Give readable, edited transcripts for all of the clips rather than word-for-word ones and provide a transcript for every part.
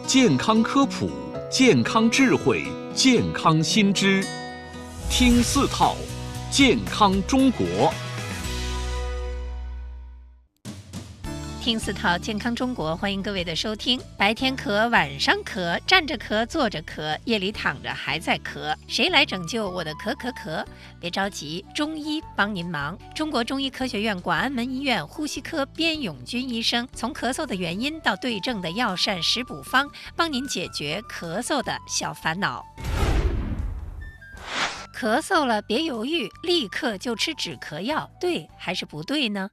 健康科普，健康智慧，健康新知，听4套，健康中国。听4套健康中国，欢迎各位的收听。白天咳，晚上咳，站着咳，坐着咳，夜里躺着还在咳，谁来拯救我的咳？别着急，中医帮您忙。中国中医科学院广安门医院呼吸科边永军医生，从咳嗽的原因到对症的药膳食补方，帮您解决咳嗽的小烦恼。咳嗽了别犹豫，立刻就吃止咳药，对还是不对呢？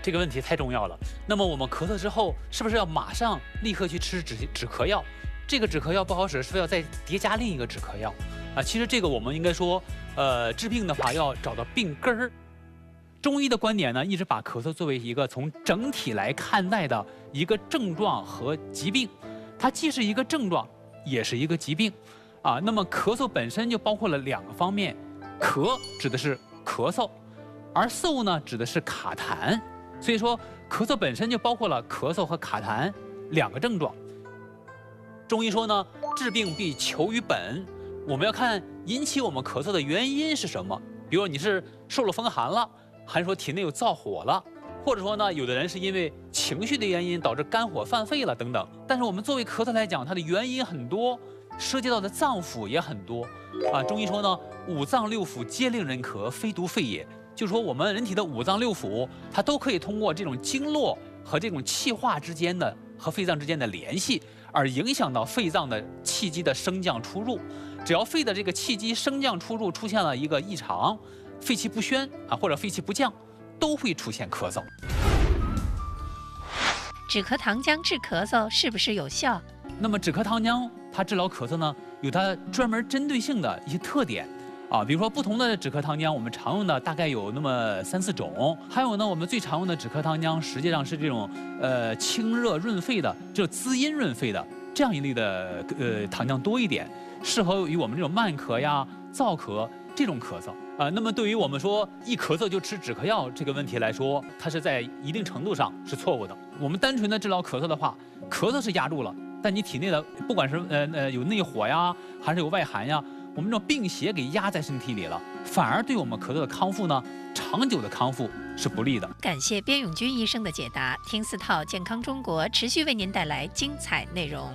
这个问题太重要了。那么我们咳嗽之后，是不是要马上立刻去吃止咳药？这个止咳药不好使，是不是要再叠加另一个止咳药？其实这个我们应该说，治病的话要找到病根儿。中医的观点呢，一直把咳嗽作为一个从整体来看待的一个症状和疾病，它既是一个症状，也是一个疾病。那么咳嗽本身就包括了2个方面，咳指的是咳嗽，而嗽呢指的是卡痰。所以说咳嗽本身就包括了咳嗽和卡痰2个症状。中医说呢，治病必求于本，我们要看引起我们咳嗽的原因是什么。比如你是受了风寒了，还是说体内有燥火了，或者说呢，有的人是因为情绪的原因导致肝火犯肺了等等。但是我们作为咳嗽来讲，它的原因很多，涉及到的脏腑也很多。中医说呢，5脏6腑皆令人咳，非独肺也。就是说我们人体的5脏6腑，它都可以通过这种经络和这种气化之间的和肺脏之间的联系，而影响到肺脏的气机的升降出入。只要肺的这个气机升降出入出现了一个异常，肺气不宣或者肺气不降，都会出现咳嗽。止咳糖浆治咳嗽是不是有效？那么止咳糖浆它治疗咳嗽呢，有它专门针对性的一些特点。比如说不同的止咳糖浆，我们常用的大概有那么3、4种。还有呢，我们最常用的止咳糖浆实际上是这种清热润肺的，就滋阴润肺的这样一类的糖浆多一点，适合于我们这种慢咳呀、燥咳这种咳嗽。那么对于我们说一咳嗽就吃止咳药这个问题来说，它是在一定程度上是错误的。我们单纯的治疗咳嗽的话，咳嗽是压住了，但你体内的不管是有内火呀，还是有外寒呀，我们这种病邪给压在身体里了，反而对我们咳嗽的康复呢，长久的康复是不利的。感谢边永军医生的解答。听4套健康中国持续为您带来精彩内容。